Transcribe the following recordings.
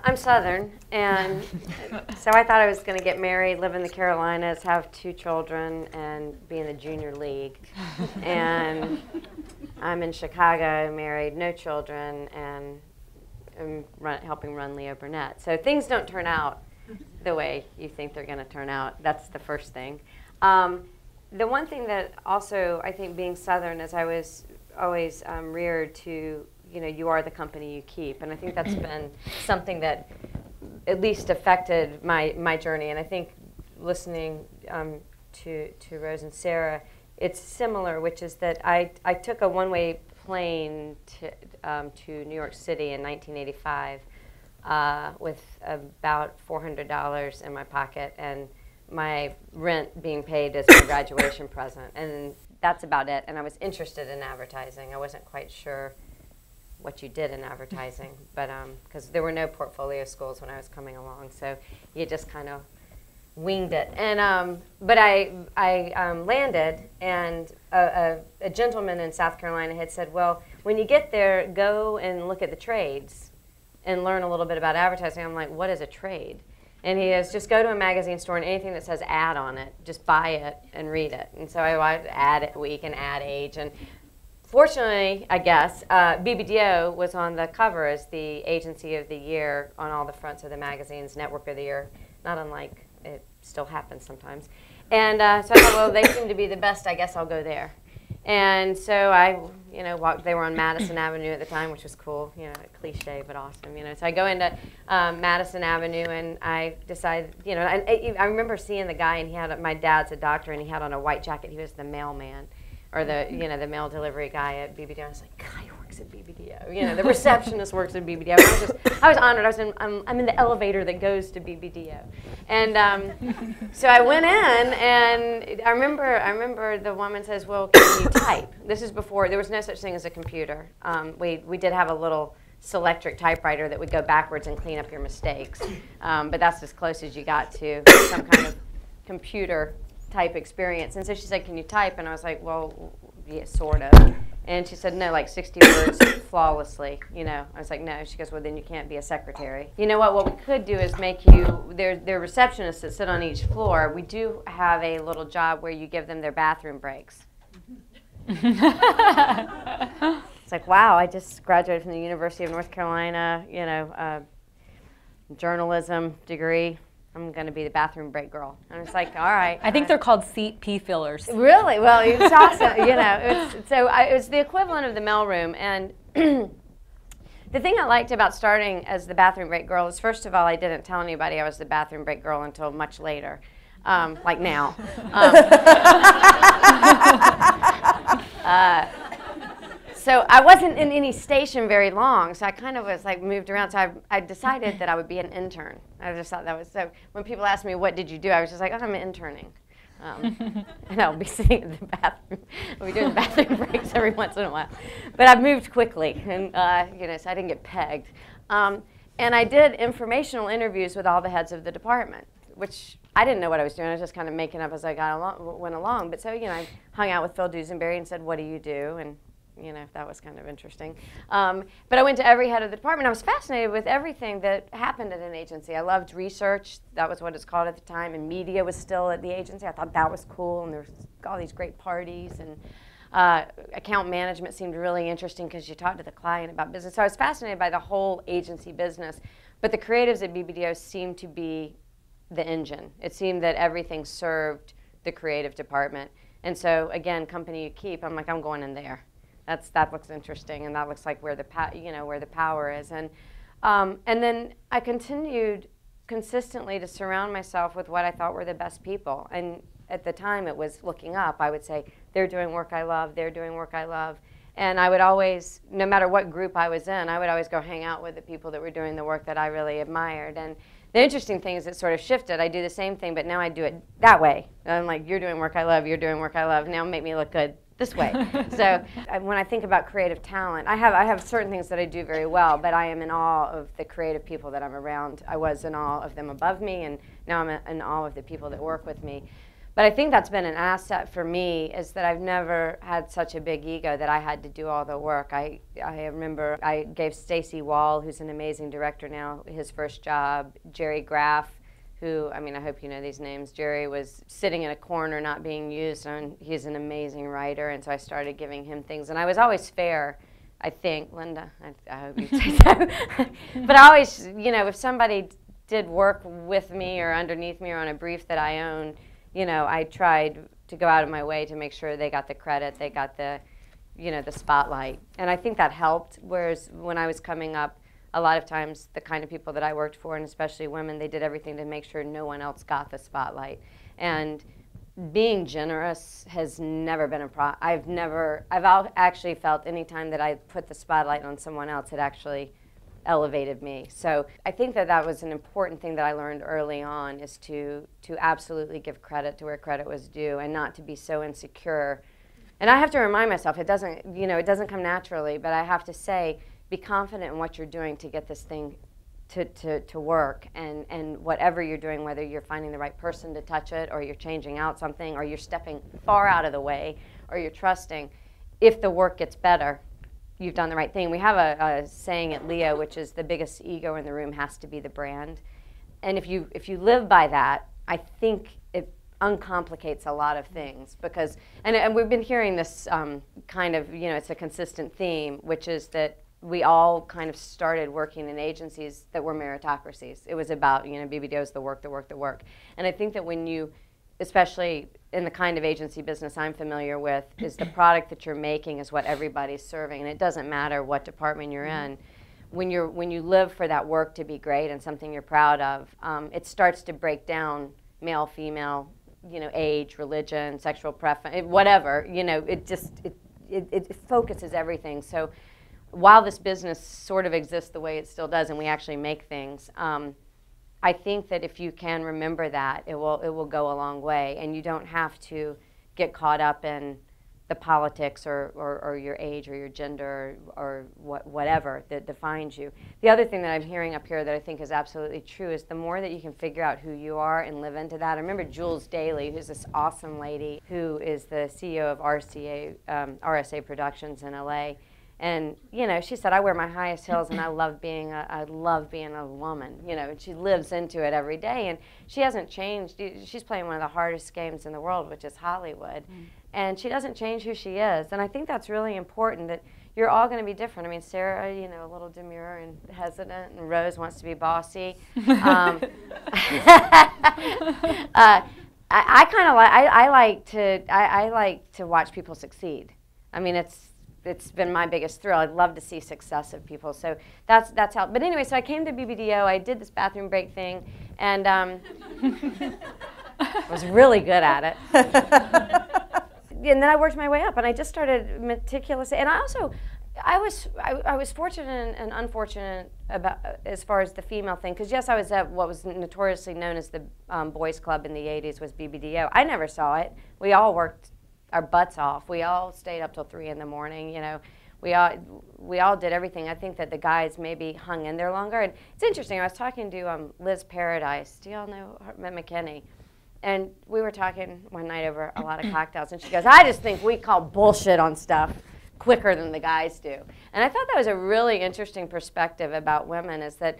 I'm Southern, and so I thought I was going to get married, live in the Carolinas, have 2 children, and be in the junior league. And I'm in Chicago, married, no children, and I'm helping run Leo Burnett. So things don't turn out the way you think they're going to turn out. That's the first thing. The one thing that also, I think, being Southern, is I was always reared to, you are the company you keep. And I think that's been something that at least affected my journey. And I think listening to Rose and Sarah, it's similar, which is that I took a one-way plane to New York City in 1985 with about $400 in my pocket and my rent being paid as my graduation present. And that's about it. And I was interested in advertising. I wasn't quite sure what you did in advertising, but because there were no portfolio schools when I was coming along, so you just kind of winged it. And but I landed, and a gentleman in South Carolina had said, well, when you get there, go and look at the trades and learn a little bit about advertising. I'm like, what is a trade? And he goes, just go to a magazine store and anything that says ad on it, just buy it and read it. And so I watched Ad Week and Ad Age, and fortunately, I guess, BBDO was on the cover as the agency of the year on all the fronts of the magazines, network of the year, not unlike it still happens sometimes. And so I thought, well, they seem to be the best, I guess I'll go there. And so I, walked, they were on Madison Avenue at the time, which was cool, cliche, but awesome, So I go into Madison Avenue, and I decided, I remember seeing the guy, and he had, my dad's a doctor, and he had on a white jacket. He was the mailman, or the, the mail delivery guy at BBDO. I was like, God, he works at BBDO. The receptionist works at BBDO. I was honored. I'm in the elevator that goes to BBDO. And so I went in, and I remember the woman says, well, can you type? This is before, there was no such thing as a computer. We did have a little Selectric typewriter that would go backwards and clean up your mistakes. But that's as close as you got to some kind of computer type experience. And so she said, can you type? And I was like, well, yeah, sort of. And she said, no, like 60 words flawlessly. I was like, no. She goes, well, then you can't be a secretary. You know what we could do is make you, there are receptionists that sit on each floor. We do have a little job where you give them their bathroom breaks. It's like, wow, I just graduated from the University of North Carolina, journalism degree. I'm going to be the bathroom break girl. And it's like, all right. I think they're called seat pee fillers. Really? Well, it's awesome. It was the equivalent of the mailroom. And the thing I liked about starting as the bathroom break girl is, first of all, I didn't tell anybody I was the bathroom break girl until much later, like now. So I wasn't in any station very long, so I kind of was like moved around. So I decided that I would be an intern. I just thought that was, so when people asked me, what did you do? I was just like, oh, I'm interning. And I'll be sitting in the bathroom. I'll be doing bathroom breaks every once in a while. But I've moved quickly, and so I didn't get pegged. And I did informational interviews with all the heads of the department, which I didn't know what I was doing. I was just kind of making up as I went along. But so, I hung out with Phil Duesenberry and said, what do you do? And that was kind of interesting. But I went to every head of the department. I was fascinated with everything that happened at an agency. I loved research. That was what it's called at the time. And media was still at the agency. I thought that was cool. And there was all these great parties. And account management seemed really interesting because you talked to the client about business. So I was fascinated by the whole agency business. But the creatives at BBDO seemed to be the engine. It seemed that everything served the creative department. And so, again, company you keep, I'm like, I'm going in there. That looks interesting, and that looks like where the where the power is. And then I continued consistently to surround myself with what I thought were the best people. And at the time, it was looking up. I would say, they're doing work I love. They're doing work I love. And I would always, no matter what group I was in, I would always go hang out with the people that were doing the work that I really admired. And the interesting thing is it sort of shifted. I do the same thing, but now I do it that way. I'm like, you're doing work I love. You're doing work I love. Now make me look good this way. So when I think about creative talent, I have certain things that I do very well, but I am in awe of the creative people that I'm around. I was in awe of them above me, and now I'm in awe of the people that work with me. But I think that's been an asset for me, is that I've never had such a big ego that I had to do all the work. I remember I gave Stacey Wall, who's an amazing director now, his first job. Jerry Graff, who, I mean, I hope you know these names. Jerry was sitting in a corner not being used, and he's an amazing writer, and so I started giving him things. And I was always fair, I think. Linda, I hope you say so. But I always, you know, if somebody did work with me or underneath me or on a brief that I own, you know, I tried to go out of my way to make sure they got the credit, they got the, you know, the spotlight. And I think that helped, whereas when I was coming up, a lot of times the kind of people that I worked for, and especially women, they did everything to make sure no one else got the spotlight. And being generous has never been a problem. I've actually felt any time that I put the spotlight on someone else, it actually elevated me. So I think that that was an important thing that I learned early on, is to absolutely give credit to where credit was due and not to be so insecure. And I have to remind myself, it doesn't, you know, it doesn't come naturally, but I have to say, be confident in what you're doing to get this thing to work, and whatever you're doing, whether you're finding the right person to touch it, or you're changing out something, or you're stepping far out of the way, or you're trusting, if the work gets better, you've done the right thing. We have a saying at Leo, which is the biggest ego in the room has to be the brand. And if you live by that, I think it uncomplicates a lot of things, because, and we've been hearing this kind of, you know, it's a consistent theme, which is that we all kind of started working in agencies that were meritocracies. It was about, you know, BBDO's the work, the work, the work. And I think that when you, especially in the kind of agency business I'm familiar with, is the product that you're making is what everybody's serving, and it doesn't matter what department you're in. When you live for that work to be great and something you're proud of, it starts to break down male, female, you know, age, religion, sexual preference, whatever. You know, it focuses everything. So while this business sort of exists the way it still does, and we actually make things, I think that if you can remember that, it will go a long way, and you don't have to get caught up in the politics or your age or your gender or whatever that defines you. The other thing that I'm hearing up here that I think is absolutely true is the more that you can figure out who you are and live into that. I remember Jules Daly, who's this awesome lady who is the CEO of RSA Productions in LA. And, you know, she said, I wear my highest heels and I love being a woman, you know, and she lives into it every day, and she hasn't changed. She's playing one of the hardest games in the world, which is Hollywood, and she doesn't change who she is. And I think that's really important, that you're all going to be different. I mean, Sarah, you know, a little demure and hesitant, and Rose wants to be bossy. I kind of I like to watch people succeed. I mean, it's been my biggest thrill. I'd love to see success of people. So that's how. But anyway, so I came to BBDO. I did this bathroom break thing, and was really good at it. And then I worked my way up, and I just started meticulously. And I also, I was fortunate and unfortunate about as far as the female thing, because yes, I was at what was notoriously known as the boys' club in the '80s, was BBDO. I never saw it. We all worked our butts off. We all stayed up till 3 in the morning. You know, we all did everything. I think that the guys maybe hung in there longer. And it's interesting. I was talking to Liz Paradise. Do y'all know her? McKinney? And we were talking one night over a lot of cocktails, and she goes, "I just think we call bullshit on stuff quicker than the guys do." And I thought that was a really interesting perspective about women. Is that,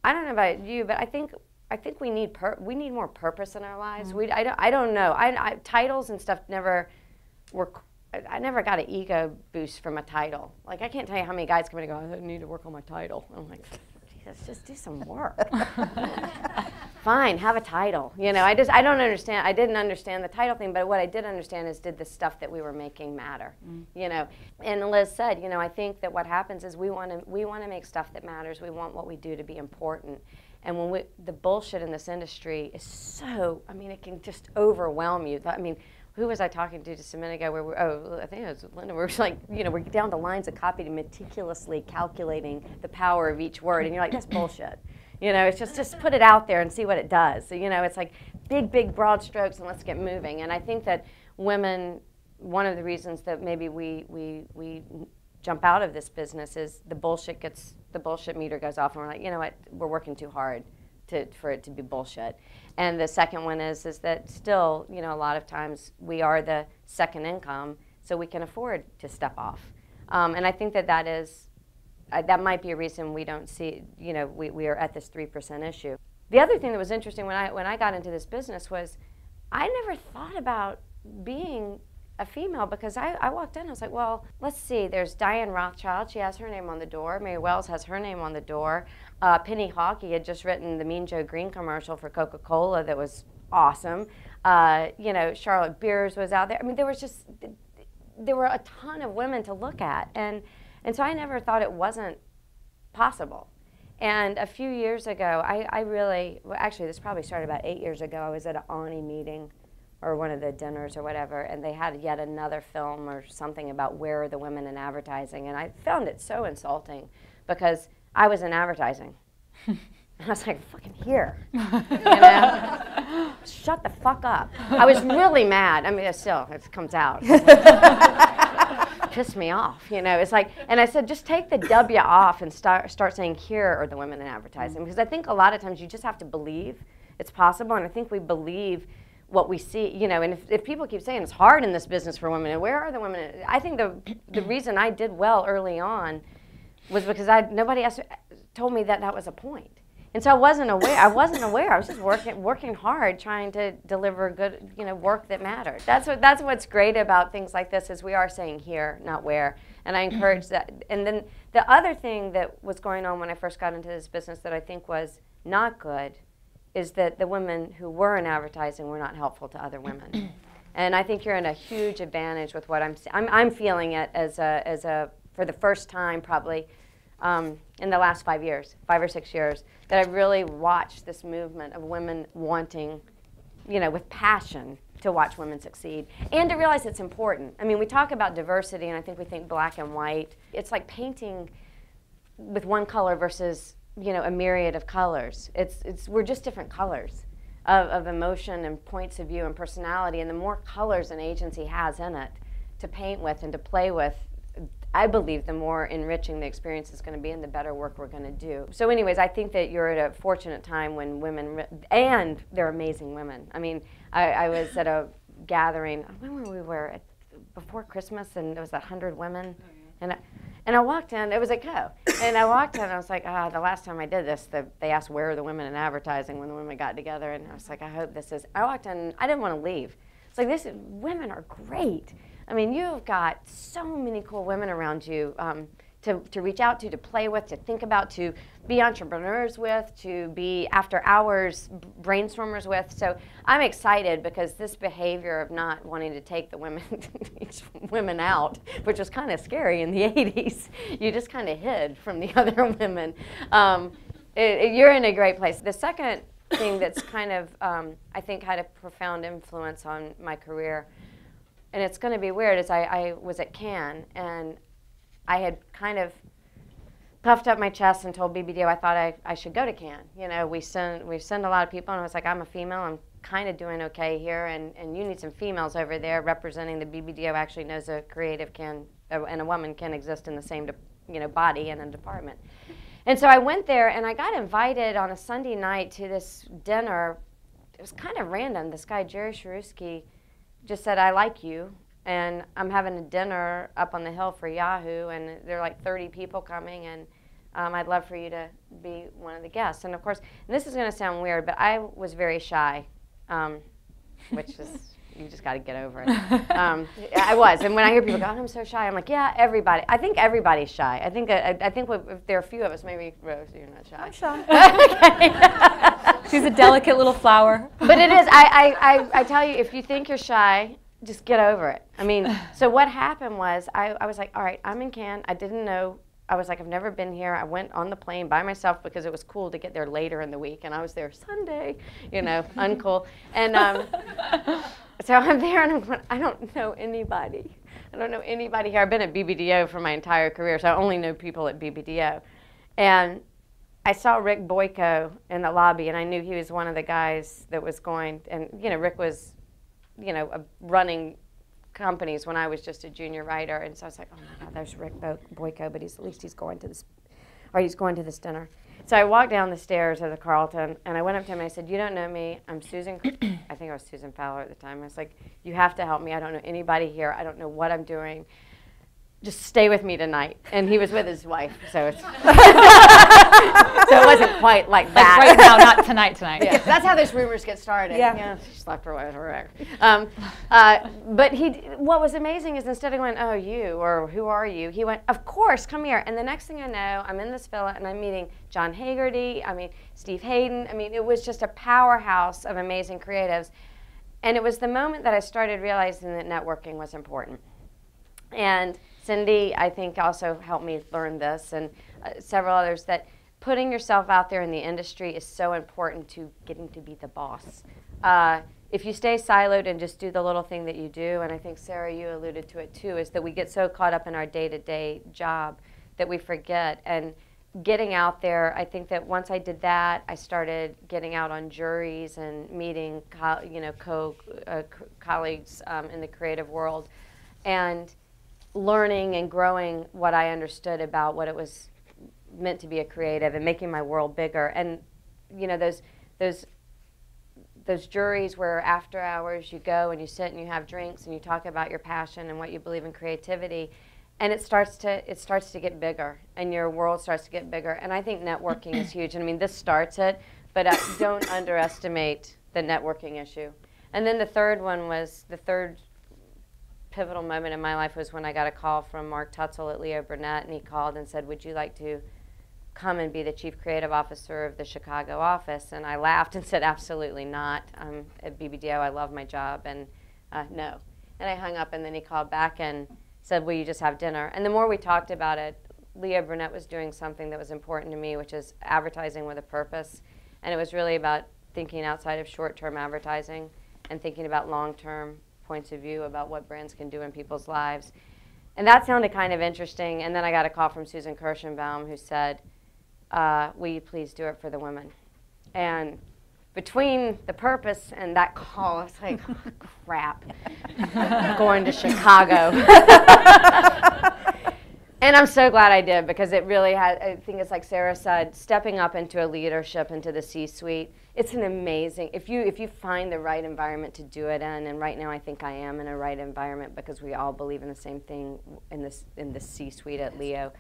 I don't know about you, but I think we need more purpose in our lives. I don't know. Titles and stuff never were. I never got an ego boost from a title. Like, I can't tell you how many guys come in and go, "I need to work on my title." I'm like, Jesus, just do some work. Fine, have a title. You know, I don't understand. I didn't understand the title thing, but what I did understand is, did the stuff that we were making matter? You know, and Liz said, you know, I think that what happens is we want to make stuff that matters. We want what we do to be important. And when the bullshit in this industry is so, I mean, it can just overwhelm you. I mean, who was I talking to just a minute ago? Where I think it was Linda. We're like, you know, we're down to lines of copy, to meticulously calculating the power of each word, and you're like, that's bullshit. You know, it's just put it out there and see what it does. So, you know, it's like big, broad strokes, and let's get moving. And I think that women, one of the reasons that maybe we jump out of this business is the bullshit meter goes off, and we're like, you know what, we're working too hard. for it to be bullshit. And the second one is that still, a lot of times we are the second income, so we can afford to step off. And I think that is, that might be a reason we don't see, we are at this 3% issue. The other thing that was interesting when I got into this business was I never thought about being a female, because I walked in, I was like, well, let's see, there's Diane Rothschild, she has her name on the door, Mary Wells has her name on the door, Penny Hawkey had just written the Mean Joe Green commercial for Coca-Cola that was awesome, Charlotte Beers was out there. I mean, there were a ton of women to look at, and so I never thought it wasn't possible. And a few years ago, actually this probably started about 8 years ago, I was at an ANI meeting, or one of the dinners or whatever, and they had yet another film or something about where are the women in advertising, and I found it so insulting because I was in advertising. And I was like, fucking here, Shut the fuck up. I was really mad. I mean, still, it comes out. Pissed me off, It's like, and I said, just take the W off and start saying here are the women in advertising, because I think a lot of times you just have to believe it's possible, and I think we believe what we see, and if people keep saying it's hard in this business for women, and where are the women? I think the reason I did well early on was because nobody else told me that was a point. And so I wasn't aware. I was just working hard, trying to deliver good, work that mattered. That's what's great about things like this, is we are saying here, not where. And I encourage that. And then the other thing that was going on when I first got into this business that I think was not good is that the women who were in advertising were not helpful to other women. And I think you're in a huge advantage with what I'm feeling it as for the first time probably in the last 5 or 6 years, that I really watched this movement of women wanting, with passion, to watch women succeed and to realize it's important. I mean, we talk about diversity, and I think we think black and white. It's like painting with one color versus a myriad of colors. We're just different colors of emotion and points of view and personality, and the more colors an agency has in it to paint with and to play with, I believe the more enriching the experience is going to be and the better work we're going to do. So anyways, I think that you're at a fortunate time when women, and they're amazing women. I mean, I was at a gathering, when were we? Before Christmas, and there was 100 women. And I walked in, it was a co. And I walked in and I was like, the last time I did this, they asked where are the women in advertising when the women got together. And I was like, I hope this is, I walked in, I didn't want to leave. It's like, women are great. I mean, you've got so many cool women around you to reach out to play with, to think about, to be entrepreneurs with, to be after hours brainstormers with. So I'm excited because this behavior of not wanting to take the women out, which was kind of scary in the 80s, you just kind of hid from the other women. You're in a great place. The second thing that's kind of, I think, had a profound influence on my career, and it's going to be weird, is I was at Cannes, and I had kind of puffed up my chest and told BBDO I thought I should go to Cannes. We send a lot of people, and I was like, I'm a female, I'm kind of doing okay here, and you need some females over there representing the BBDO actually knows a creative and a woman can exist in the same body and a department. And so I went there, and I got invited on a Sunday night to this dinner. It was kind of random. This guy, Jerry Sharusky, just said, I like you. And I'm having a dinner up on the hill for Yahoo, and there are like 30 people coming, and I'd love for you to be one of the guests. And of course, and this is going to sound weird, but I was very shy, which is, you just got to get over it. I was, and when I hear people go, I'm so shy, I'm like, yeah, everybody. I think everybody's shy. I think if there are a few of us, maybe Rose, you're not shy. I'm shy. She's a delicate little flower. But it is. I tell you, if you think you're shy, just get over it. I mean, so what happened was I was like, all right, I'm in Cannes. I didn't know. I was like, I've never been here. I went on the plane by myself because it was cool to get there later in the week, and I was there Sunday, uncool. And so I'm there, and I'm going, I don't know anybody. I don't know anybody here. I've been at BBDO for my entire career, so I only know people at BBDO. And I saw Rick Boyko in the lobby, and I knew he was one of the guys that was going, and Rick was running companies when I was just a junior writer, and so I was like, oh my God, there's Rick Boyko, but at least he's going to this, or he's going to this dinner. So I walked down the stairs of the Carlton, and I went up to him and I said, "You don't know me. I'm Susan." I think I was Susan Fowler at the time. I was like, "You have to help me. I don't know anybody here. I don't know what I'm doing. Just stay with me tonight." And he was with his wife, so it's so it wasn't quite like that. Like right now, not tonight. Yeah, that's how those rumors get started. Yeah. She slept her way over. But what was amazing is instead of going, "Oh, you," or "Who are you?" he went, "Of course, come here." And the next thing I know, I'm in this villa and I'm meeting John Hagerty. I mean, Steve Hayden. I mean, it was just a powerhouse of amazing creatives. And it was the moment that I started realizing that networking was important. And Cindy, I think, also helped me learn this, and several others, that putting yourself out there in the industry is so important to getting to be the boss. If you stay siloed and just do the little thing that you do, and I think, Sarah, you alluded to it too, is that we get so caught up in our day-to-day job that we forget. And getting out there, I think that once I did that, I started getting out on juries and meeting colleagues in the creative world, and learning and growing what I understood about what it was meant to be a creative and making my world bigger. And you know, those juries where after hours you go and you sit and you have drinks and you talk about your passion and what you believe in creativity, and it starts to get bigger and your world starts to get bigger. And I think networking is huge. And I mean, this starts it, but don't underestimate the networking issue. And then the third pivotal moment in my life was when I got a call from Mark Tutzel at Leo Burnett, and he called and said, "Would you like to come and be the chief creative officer of the Chicago office?" And I laughed and said, "Absolutely not. I'm at BBDO. I love my job, and no." And I hung up, and then he called back and said, "Will you just have dinner?" And the more we talked about it, Leo Burnett was doing something that was important to me, which is advertising with a purpose. And it was really about thinking outside of short-term advertising and thinking about long-term points of view about what brands can do in people's lives. And that sounded kind of interesting. And then I got a call from Susan Kirschenbaum, who said, "Will you please do it for the women?" And between the purpose and that call, I was like, oh, crap, going to Chicago. And I'm so glad I did, because it really had, I think it's like Sarah said, stepping up into a leadership, into the C-suite. It's an amazing, if you find the right environment to do it in, and right now I think I am in a right environment because we all believe in the same thing in the C-suite at Leo.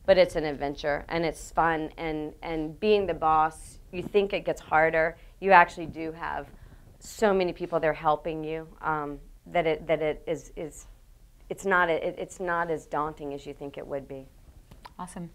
But it's an adventure, and it's fun, and being the boss, you think it gets harder. You actually do have so many people there helping you it's not as daunting as you think it would be. Awesome.